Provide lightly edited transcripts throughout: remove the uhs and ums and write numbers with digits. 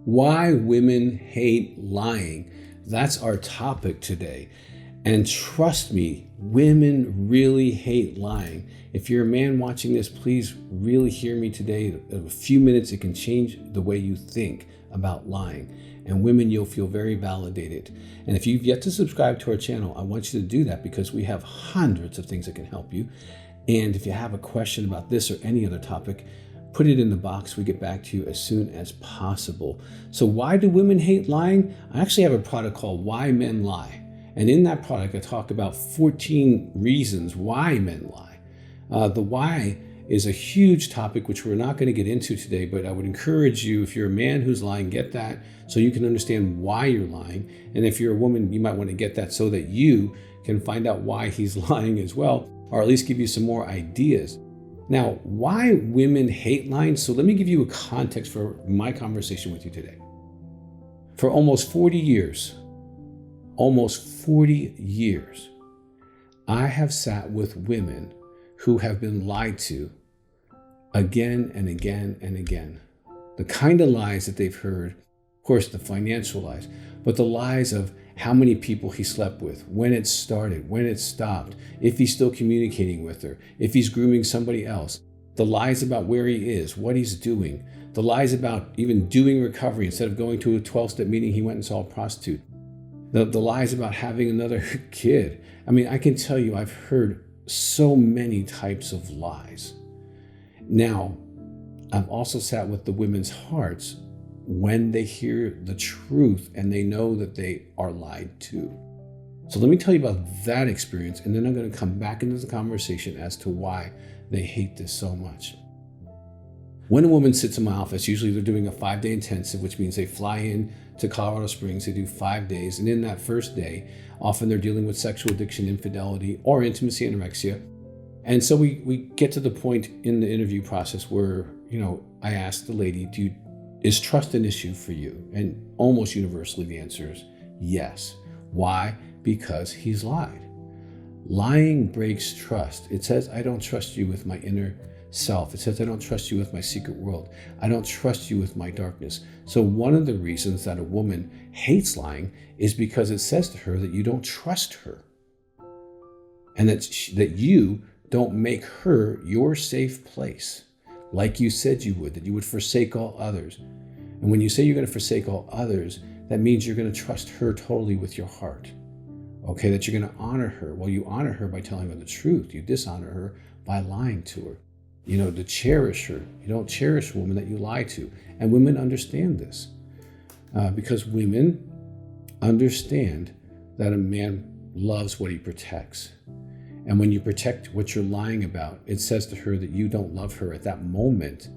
Why women hate lying. That's our topic today. And trust me, women really hate lying. If you're a man watching this, please really hear me today. In a few minutes, it can change the way you think about lying. And women, you'll feel very validated. And if you've yet to subscribe to our channel, I want you to do that because we have hundreds of things that can help you. And if you have a question about this or any other topic, put it in the box. We get back to you as soon as possible. So why do women hate lying? I actually have a product called Why Men Lie. And in that product, I talk about 14 reasons why men lie. The why is a huge topic, which we're not going to get into today, but I would encourage you, if you're a man who's lying, get that so you can understand why you're lying. And if you're a woman, you might want to get that so that you can find out why he's lying as well, or at least give you some more ideas. Now, why women hate lying? So let me give you a context for my conversation with you today. For almost 40 years, I have sat with women who have been lied to again and again and again. The kind of lies that they've heard, of course, the financial lies, but the lies of how many people he slept with, when it started, when it stopped, if he's still communicating with her, if he's grooming somebody else, the lies about where he is, what he's doing, the lies about even doing recovery. Instead of going to a 12-step meeting, he went and saw a prostitute. The lies about having another kid. I mean, I can tell you, I've heard so many types of lies. Now, I've also sat with the women's hearts when they hear the truth and they know that they are lied to. So let me tell you about that experience, and then I'm going to come back into the conversation as to why they hate this so much. When a woman sits in my office, usually they're doing a 5-day intensive, which means they fly in to Colorado Springs, they do 5 days, and in that first day, often they're dealing with sexual addiction, infidelity, or intimacy, anorexia. And so we get to the point in the interview process where, I ask the lady, is trust an issue for you? And almost universally the answer is yes. Why? Because he's lied. Lying breaks trust. It says, I don't trust you with my inner self. It says, I don't trust you with my secret world. I don't trust you with my darkness. So one of the reasons that a woman hates lying is because it says to her that you don't trust her. And that you don't make her your safe place. Like you said you would, that you would forsake all others. And when you say you're going to forsake all others, that means you're going to trust her totally with your heart. Okay, that you're going to honor her. Well, you honor her by telling her the truth. You dishonor her by lying to her. To cherish her. You don't cherish a woman that you lie to. And women understand this because women understand that a man loves what he protects. And when you protect what you're lying about, it says to her that you don't love her at that moment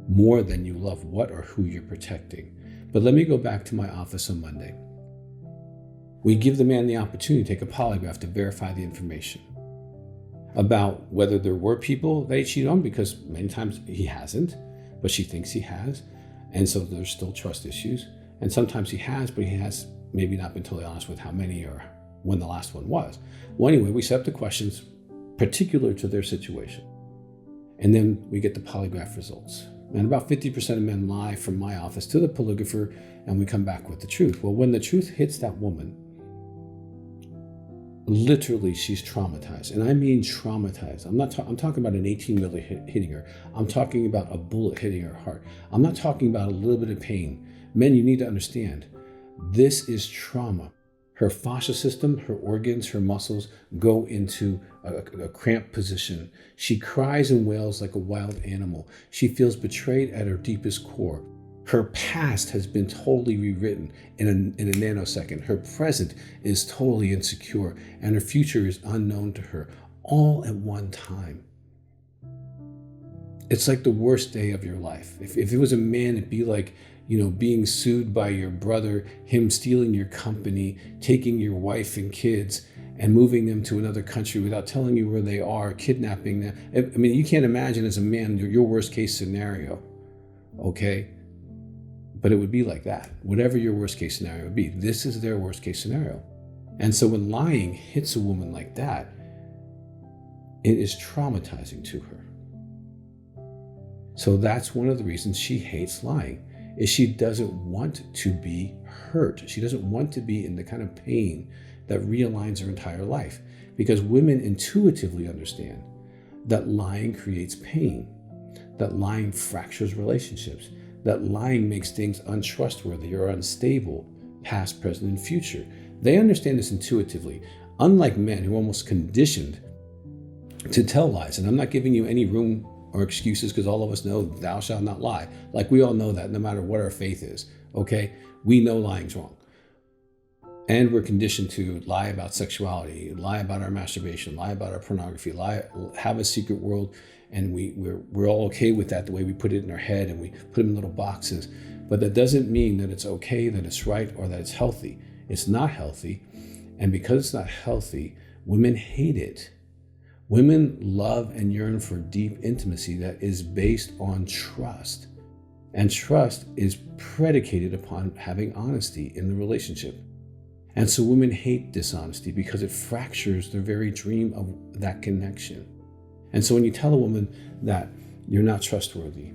more than you love what or who you're protecting. But let me go back to my office on Monday. We give the man the opportunity to take a polygraph to verify the information about whether there were people that he cheated on, because many times he hasn't, but she thinks he has. And so there's still trust issues. And sometimes he has, but he has maybe not been totally honest with how many or when the last one was. Well, anyway, we set up the questions particular to their situation. And then we get the polygraph results. And about 50% of men lie from my office to the polygrapher, and we come back with the truth. Well, when the truth hits that woman, literally she's traumatized. And I mean traumatized. I'm talking about an 18-wheeler hitting her. I'm talking about a bullet hitting her heart. I'm not talking about a little bit of pain. Men, you need to understand, this is trauma. Her fascia system, her organs, her muscles go into a cramped position. She cries and wails like a wild animal. She feels betrayed at her deepest core. Her past has been totally rewritten in a nanosecond. Her present is totally insecure, and her future is unknown to her, all at one time. It's like the worst day of your life. If it was a man, it'd be like, being sued by your brother, him stealing your company, taking your wife and kids and moving them to another country without telling you where they are, kidnapping them. I mean, you can't imagine as a man your worst case scenario, okay? But it would be like that. Whatever your worst case scenario would be, this is their worst case scenario. And so when lying hits a woman like that, it is traumatizing to her. So that's one of the reasons she hates lying. is she doesn't want to be hurt. She doesn't want to be in the kind of pain that realigns her entire life, because women intuitively understand that lying creates pain, that lying fractures relationships, that lying makes things untrustworthy or unstable, past, present, and future. They understand this intuitively, unlike men who are almost conditioned to tell lies. And I'm not giving you any room or excuses, because all of us know thou shalt not lie. Like, we all know that no matter what our faith is, okay? We know lying's wrong. And we're conditioned to lie about sexuality, lie about our masturbation, lie about our pornography, lie, have a secret world, and we're all okay with that, the way we put it in our head and we put it in little boxes. But that doesn't mean that it's okay, that it's right, or that it's healthy. It's not healthy. And because it's not healthy, women hate it. Women love and yearn for deep intimacy that is based on trust. And trust is predicated upon having honesty in the relationship. And so women hate dishonesty because it fractures their very dream of that connection. And so when you tell a woman that you're not trustworthy,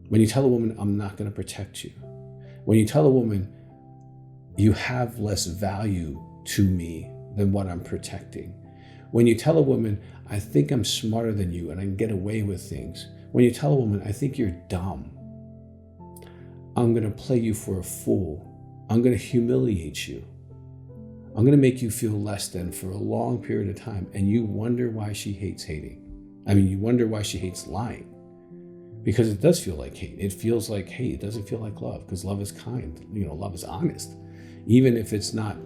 when you tell a woman, I'm not going to protect you, when you tell a woman, you have less value to me than what I'm protecting, when you tell a woman, I think I'm smarter than you and I can get away with things, when you tell a woman, I think you're dumb, I'm going to play you for a fool, I'm going to humiliate you, I'm going to make you feel less than for a long period of time, and you wonder why she hates hating. You wonder why she hates lying. Because it does feel like hate. It feels like hate. It doesn't feel like love, because love is kind. Love is honest. Even if it's not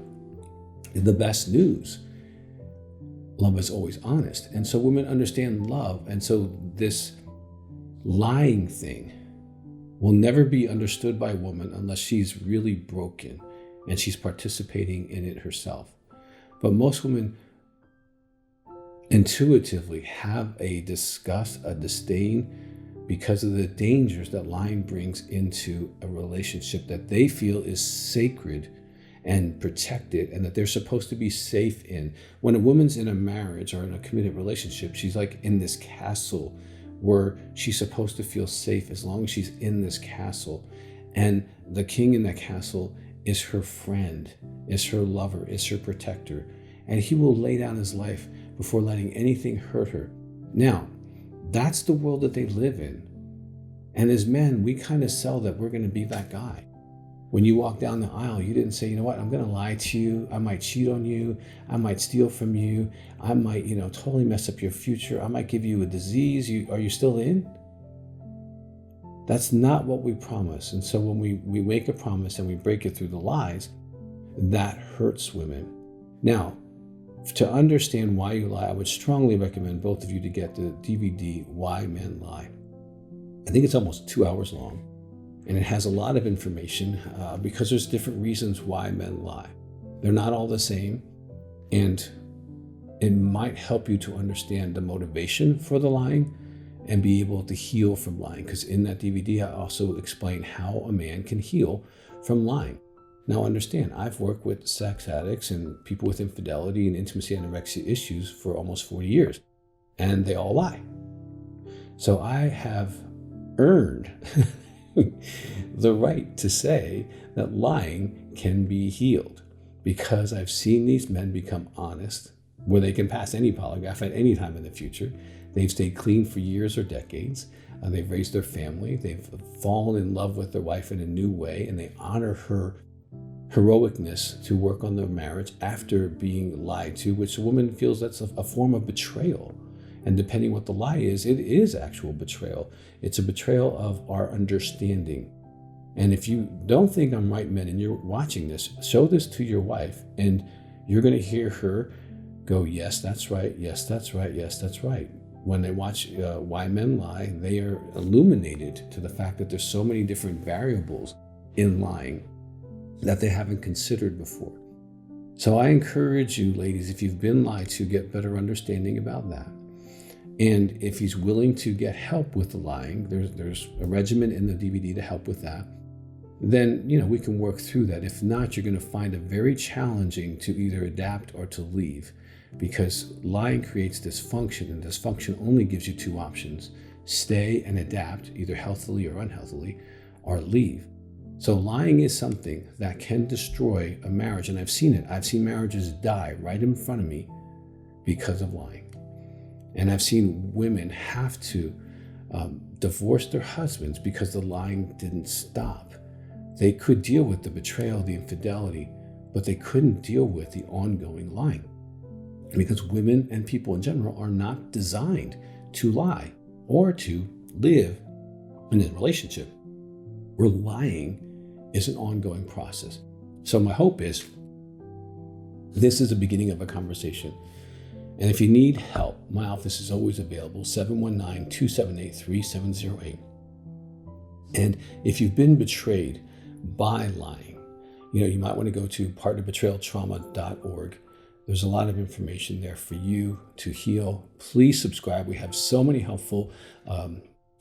the best news, love is always honest. And so women understand love. And so this lying thing will never be understood by a woman unless she's really broken and she's participating in it herself. But most women intuitively have a disgust, a disdain, because of the dangers that lying brings into a relationship that they feel is sacred and protected, and that they're supposed to be safe in. When a woman's in a marriage or in a committed relationship, she's like in this castle where she's supposed to feel safe as long as she's in this castle. And the king in that castle is her friend, is her lover, is her protector. And he will lay down his life before letting anything hurt her. Now, that's the world that they live in. And as men, we kind of sell that we're going to be that guy. When you walk down the aisle, you didn't say, you know what, I'm going to lie to you. I might cheat on you. I might steal from you. I might, totally mess up your future. I might give you a disease. Are you still in? That's not what we promise. And so when we make a promise and we break it through the lies, that hurts women. Now, to understand why you lie, I would strongly recommend both of you to get the DVD, Why Men Lie. I think it's almost 2 hours long, and it has a lot of information because there's different reasons why men lie. They're not all the same, and it might help you to understand the motivation for the lying and be able to heal from lying, because in that DVD, I also explain how a man can heal from lying. Now understand, I've worked with sex addicts and people with infidelity and intimacy anorexia issues for almost 40 years, and they all lie. So I have earned the right to say that lying can be healed, because I've seen these men become honest, where they can pass any polygraph at any time in the future. They've stayed clean for years or decades. They've raised their family. They've fallen in love with their wife in a new way, and they honor her heroicness to work on their marriage after being lied to, which a woman feels that's a form of betrayal. And depending what the lie is, it is actual betrayal. It's a betrayal of our understanding. And if you don't think I'm right, men, and you're watching this, show this to your wife, and you're going to hear her go, yes, that's right, yes, that's right, yes, that's right. When they watch Why Men Lie, they are illuminated to the fact that there's so many different variables in lying that they haven't considered before. So I encourage you, ladies, if you've been lied to, get better understanding about that. And if he's willing to get help with the lying, there's a regimen in the DVD to help with that, then we can work through that. If not, you're going to find it very challenging to either adapt or to leave, because lying creates dysfunction, and dysfunction only gives you two options: stay and adapt, either healthily or unhealthily, or leave. So lying is something that can destroy a marriage. And I've seen it. I've seen marriages die right in front of me because of lying. And I've seen women have to divorce their husbands because the lying didn't stop. They could deal with the betrayal, the infidelity, but they couldn't deal with the ongoing lying. Because women and people in general are not designed to lie or to live in a relationship where lying is an ongoing process. So my hope is this is the beginning of a conversation. And if you need help, my office is always available, 719-278-3708. And if you've been betrayed by lying, you might want to go to partnerbetrayaltrauma.org. There's a lot of information there for you to heal. Please subscribe. We have so many helpful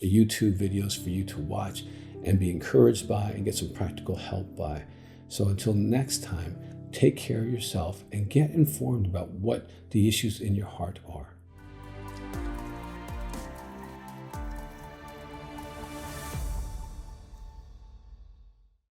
YouTube videos for you to watch and be encouraged by and get some practical help by. So until next time, take care of yourself and get informed about what the issues in your heart are.